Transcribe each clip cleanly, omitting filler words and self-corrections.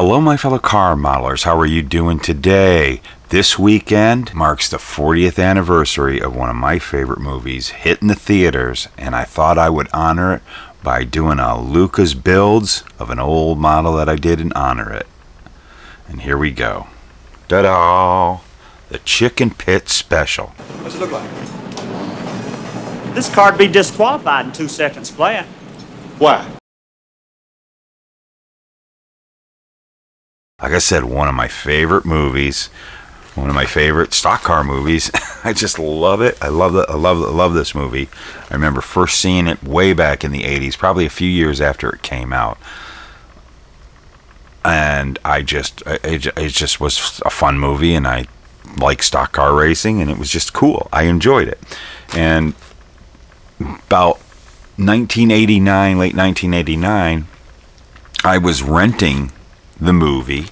Hello, my fellow car modelers. How are you doing today? This weekend marks the 40th anniversary of one of my favorite movies hitting the theaters, and I thought I would honor it by doing a Luka's builds of an old model that I did and honor it. And here we go. Ta-da! The Chicken Pit Special. What's it look like? This car'd be disqualified in 2 seconds flat. Why? Like I said, one of my favorite movies, one of my favorite stock car movies. I just love it. I love this movie. I remember first seeing it way back in the 80s, probably a few years after it came out. And it just was a fun movie, and I like stock car racing, and it was just cool. I enjoyed it. And about 1989, late 1989, I was renting the movie.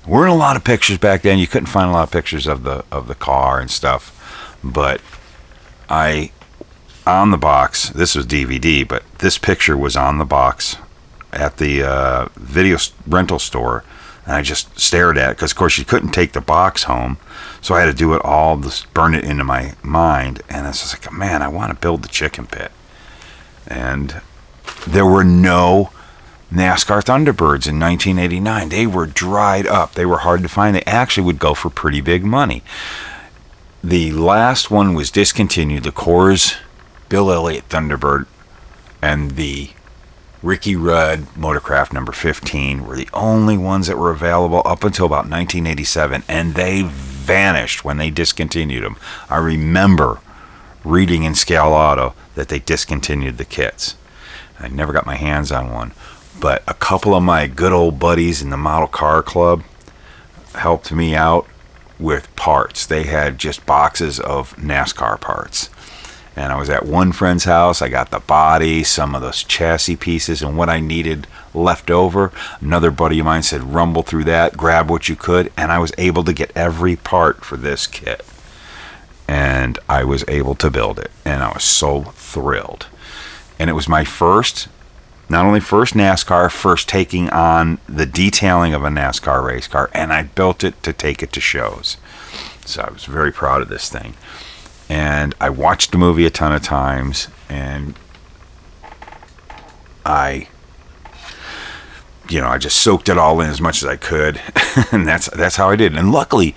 Weren't a lot of pictures back then. You couldn't find a lot of pictures of the car and stuff. But on the box, this was DVD, but this picture was on the box at the video rental store, and I just stared at it because, of course, you couldn't take the box home, so I had to do it all, burn it into my mind, and it's just like, man, I want to build the chicken pit. And there were no NASCAR Thunderbirds in 1989. They were dried up. They were hard to find. They actually would go for pretty big money. The last one was discontinued. The Coors Bill Elliott Thunderbird and the Ricky Rudd Motorcraft number 15 were the only ones that were available up until about 1987, and they vanished when they discontinued them. I remember reading in Scale Auto that they discontinued the kits. I never got my hands on one, but a couple of my good old buddies in the Model Car Club helped me out with parts. They had just boxes of NASCAR parts. And I was at one friend's house. I got the body, some of those chassis pieces, and what I needed left over. Another buddy of mine said, rumble through that, grab what you could. And I was able to get every part for this kit. And I was able to build it. And I was so thrilled. And it was my first, not only first NASCAR, first taking on the detailing of a NASCAR race car. And I built it to take it to shows. So I was very proud of this thing. And I watched the movie a ton of times, and I just soaked it all in as much as I could, and that's how I did. And luckily,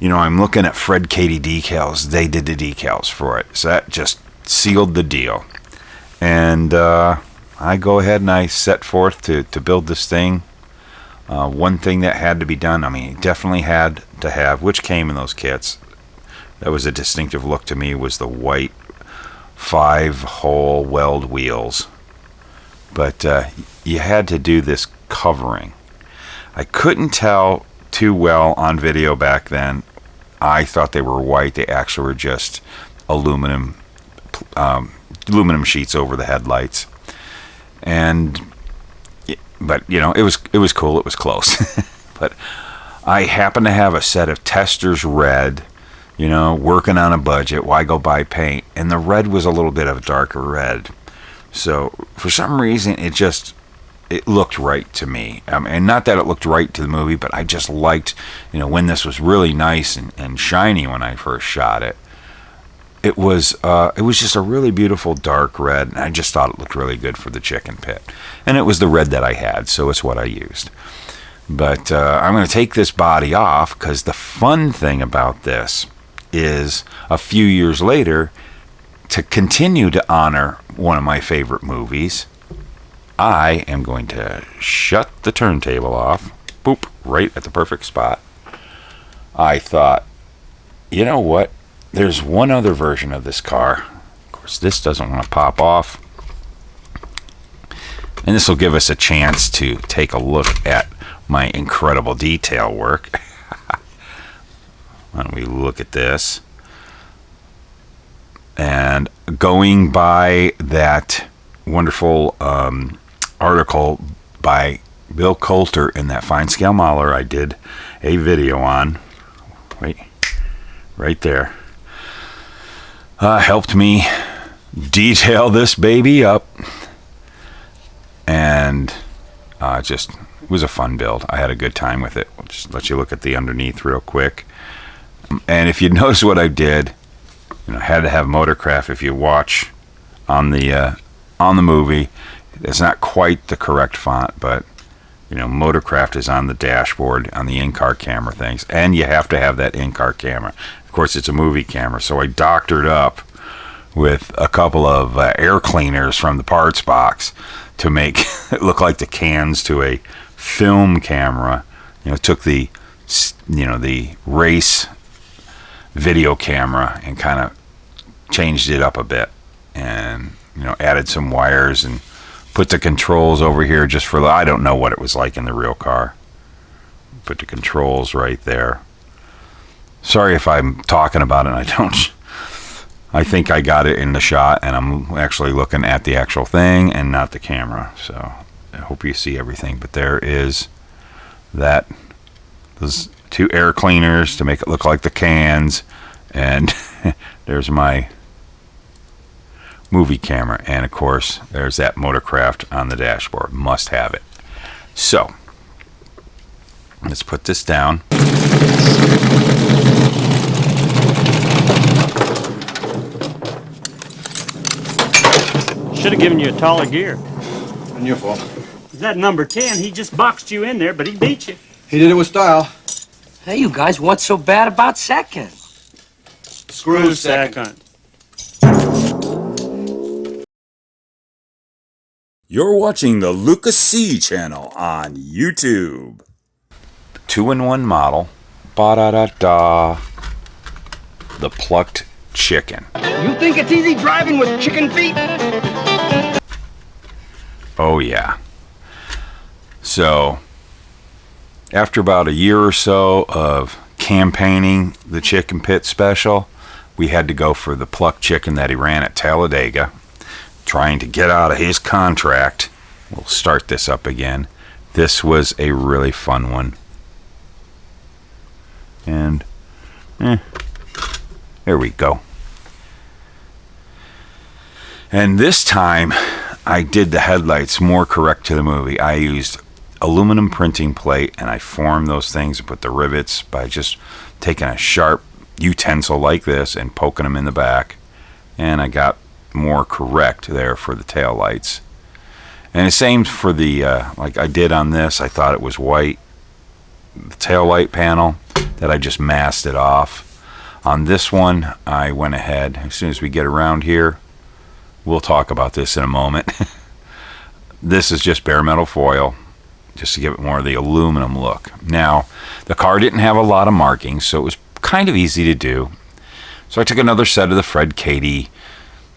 I'm looking at Fred Katie decals. They did the decals for it, so that just sealed the deal. And I go ahead and I set forth to build this thing. One thing that had to be done, it definitely had to have, which came in those kits, that was a distinctive look to me, was the white 5-hole weld wheels. But you had to do this covering. I couldn't tell too well on video back then. I thought they were white. They actually were just aluminum sheets over the headlights. But it was cool. It was close. But I happened to have a set of Testors red. Working on a budget, why go buy paint? And the red was a little bit of a darker red. So for some reason, it looked right to me. And not that it looked right to the movie, but I just liked, when this was really nice and shiny when I first shot it. It was just a really beautiful dark red, and I just thought it looked really good for the chicken pit. And it was the red that I had, so it's what I used. But I'm going to take this body off, because the fun thing about this is a few years later, to continue to honor one of my favorite movies, I am going to shut the turntable off, boop, right at the perfect spot. I thought, you know what, there's one other version of this car. Of course, this doesn't want to pop off. And this will give us a chance to take a look at my incredible detail work. Why don't we look at this? And going by that wonderful article by Bill Coulter in that Fine Scale Modeler I did a video on, right there, helped me detail this baby up, and just was a fun build. I had a good time with it. I'll just let you look at the underneath real quick. And if you notice what I did, you know, I had to have Motorcraft. If you watch on the movie, it's not quite the correct font, but you know, Motorcraft is on the dashboard on the in-car camera things, and you have to have that in-car camera. Of course, it's a movie camera, so I doctored up with a couple of air cleaners from the parts box to make it look like the cans to a film camera. You know, took the race video camera and kind of changed it up a bit, and you know, added some wires and put the controls over here just for I don't know what it was like in the real car. Put the controls right there. Sorry if I'm talking about it and I don't. I think I got it in the shot, and I'm actually looking at the actual thing and not the camera. So I hope you see everything. But there is those two air cleaners to make it look like the cans, and there's my movie camera, and of course there's that Motorcraft on the dashboard. Must have it. So let's put this down. Should have given you a taller gear. And your fault. That number 10, he just boxed you in there, but he beat you. He did it with style. Hey, you guys, what's so bad about second? Screw second. You're watching the Luka C channel on YouTube. 2-in-1 model. Ba-da-da-da. The plucked chicken. You think it's easy driving with chicken feet? Oh yeah. So after about a year or so of campaigning the chicken pit special, we had to go for the plucked chicken that he ran at Talladega, trying to get out of his contract. We'll start this up again. This was a really fun one. And there we go. And this time I did the headlights more correct to the movie. I used aluminum printing plate, and I formed those things and put the rivets by just taking a sharp utensil like this and poking them in the back, and I got more correct there for the tail lights. And the same for the like I did on this. I thought it was white, the tail light panel, that I just masked it off. On this one, I went ahead, as soon as we get around here, we'll talk about this in a moment. This is just bare metal foil, just to give it more of the aluminum look. Now, the car didn't have a lot of markings, so it was kind of easy to do. So I took another set of the Fred Cady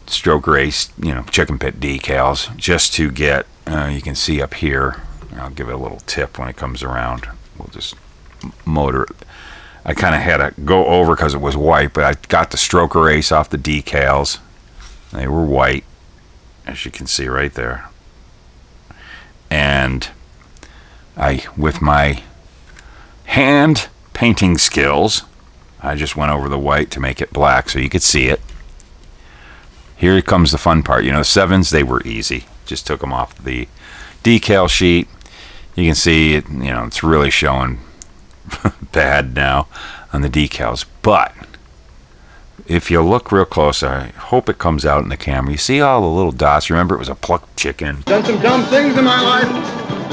stroke race, chicken pit decals, just to get, you can see up here, I'll give it a little tip when it comes around. We'll just motor it. I kind of had to go over because it was white, but I got the stroke race off the decals. They were white, as you can see right there. And I, with my hand painting skills, I just went over the white to make it black so you could see it. Here comes the fun part. Sevens, they were easy. Just took them off the decal sheet. You can see it, it's really showing bad now on the decals. But if you look real close, I hope it comes out in the camera. You see all the little dots. Remember, it was a plucked chicken. Done some dumb things in my life.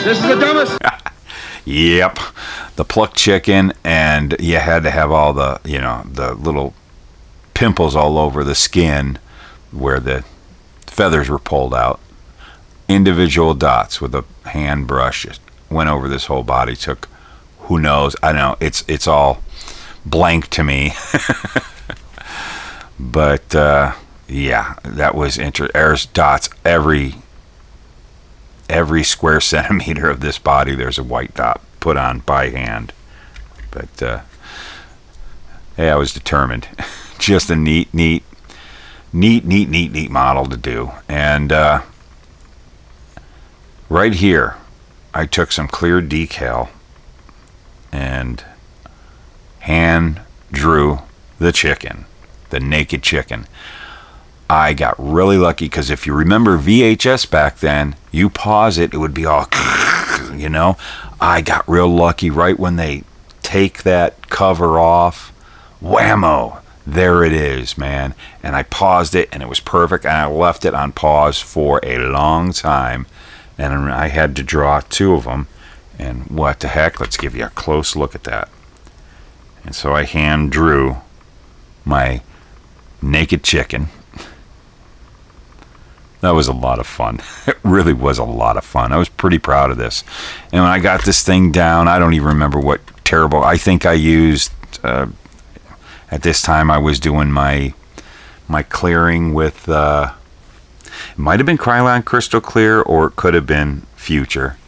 This is the dumbest. Yep, the plucked chicken, and you had to have all the, the little pimples all over the skin where the feathers were pulled out. Individual dots with a hand brush. Just went over this whole body. Took, who knows? I don't know. It's all blank to me. But yeah, that was interesting. There's dots every square centimeter of this body. There's a white dot put on by hand. But hey, I was determined. Just a neat model to do. And right here, I took some clear decal and hand drew the chicken, the naked chicken. I got really lucky because if you remember VHS back then, you pause it, it would be all, I got real lucky right when they take that cover off. Whammo! There it is, man. And I paused it, and it was perfect, and I left it on pause for a long time. And I had to draw 2 of them. And what the heck? Let's give you a close look at that. And so I hand drew my naked chicken. That was a lot of fun. It really was a lot of fun. I was pretty proud of this. And when I got this thing down, I don't even remember what terrible... I think I used... at this time, I was doing my clearing with... it might have been Krylon Crystal Clear, or it could have been Future.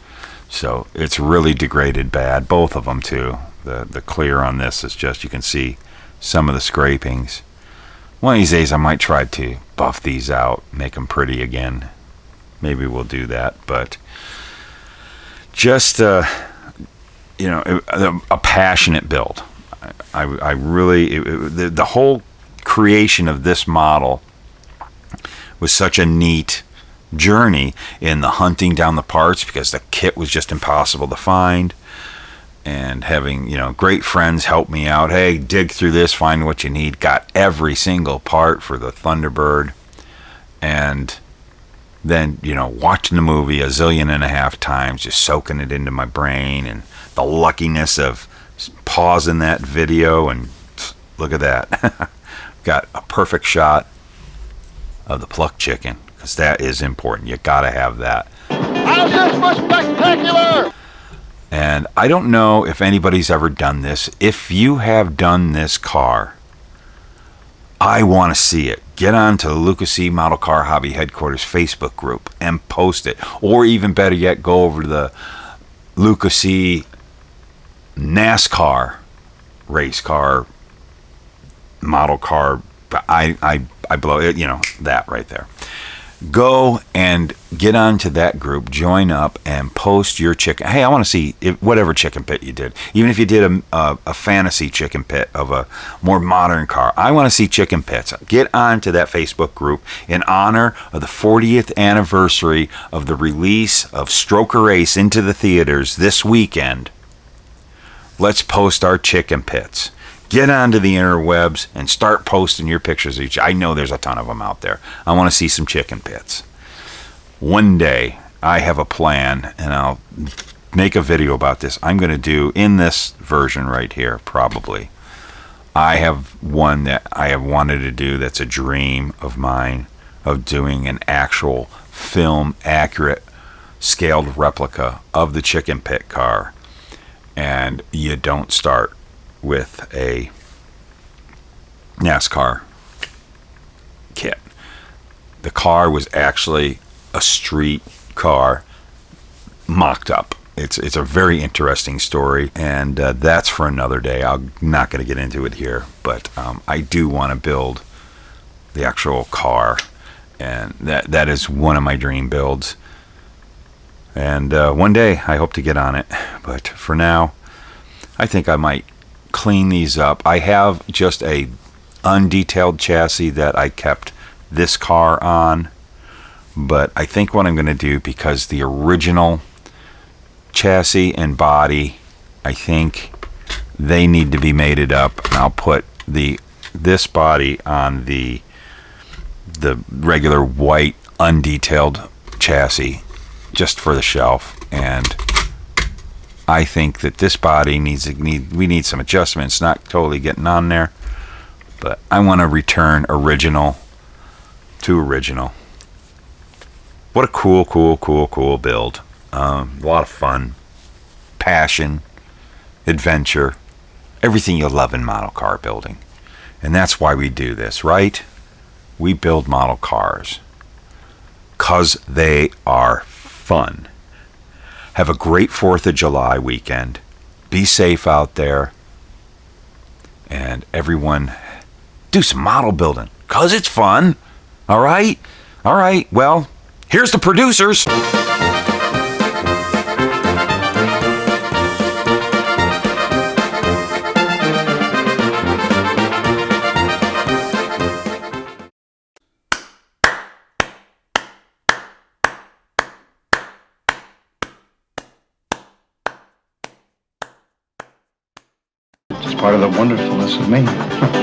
So it's really degraded bad. Both of them, too. The clear on this is just... You can see some of the scrapings. One of these days, I might try to buff these out, make them pretty again. Maybe we'll do that, but just a passionate build. I really the whole creation of this model was such a neat journey in the hunting down the parts, because the kit was just impossible to find. And having, great friends help me out. Hey, dig through this, find what you need. Got every single part for the Thunderbird. And then, watching the movie 1.5 times, just soaking it into my brain. And the luckiness of pausing that video, and look at that. Got a perfect shot of the plucked chicken, because that is important. You got to have that. How's this for spectacular? And I don't know if anybody's ever done this. If you have done this car, I want to see it. Get on to the Luka C Model Car Hobby Headquarters Facebook group and post it. Or even better yet, go over to the Luka C NASCAR race car, model car. I blow it, that right there. Go and get onto that group, join up, and post your chicken. Hey, I want to see whatever chicken pit you did. Even if you did a fantasy chicken pit of a more modern car. I want to see chicken pits. Get onto that Facebook group in honor of the 40th anniversary of the release of Stroker Ace into the theaters this weekend. Let's post our chicken pits. Get onto the interwebs and start posting your pictures of each. I know there's a ton of them out there. I want to see some chicken pits. One day, I have a plan, and I'll make a video about this. I'm going to do, in this version right here, probably, I have one that I have wanted to do that's a dream of mine, of doing an actual film accurate scaled replica of the chicken pit car. And you don't start with a NASCAR kit. The car was actually a street car mocked up. It's a very interesting story, and that's for another day. I'm not going to get into it here, but I do want to build the actual car, and that is one of my dream builds. And one day I hope to get on it, but for now I think I might clean these up. I have just a undetailed chassis that I kept this car on, but I think what I'm going to do, because the original chassis and body, I think they need to be mated up, and I'll put this body on the regular white undetailed chassis just for the shelf. And I think that this body we need some adjustments. Not totally getting on there, but I want to return original to original. What a cool build. A lot of fun, passion, adventure, everything you love in model car building. And that's why we do this, right? We build model cars 'cause they are fun. Have a great 4th of July weekend. Be safe out there. And everyone, do some model building, 'cause it's fun. All right? All right. Well, here's the producers. part of the wonderfulness of me.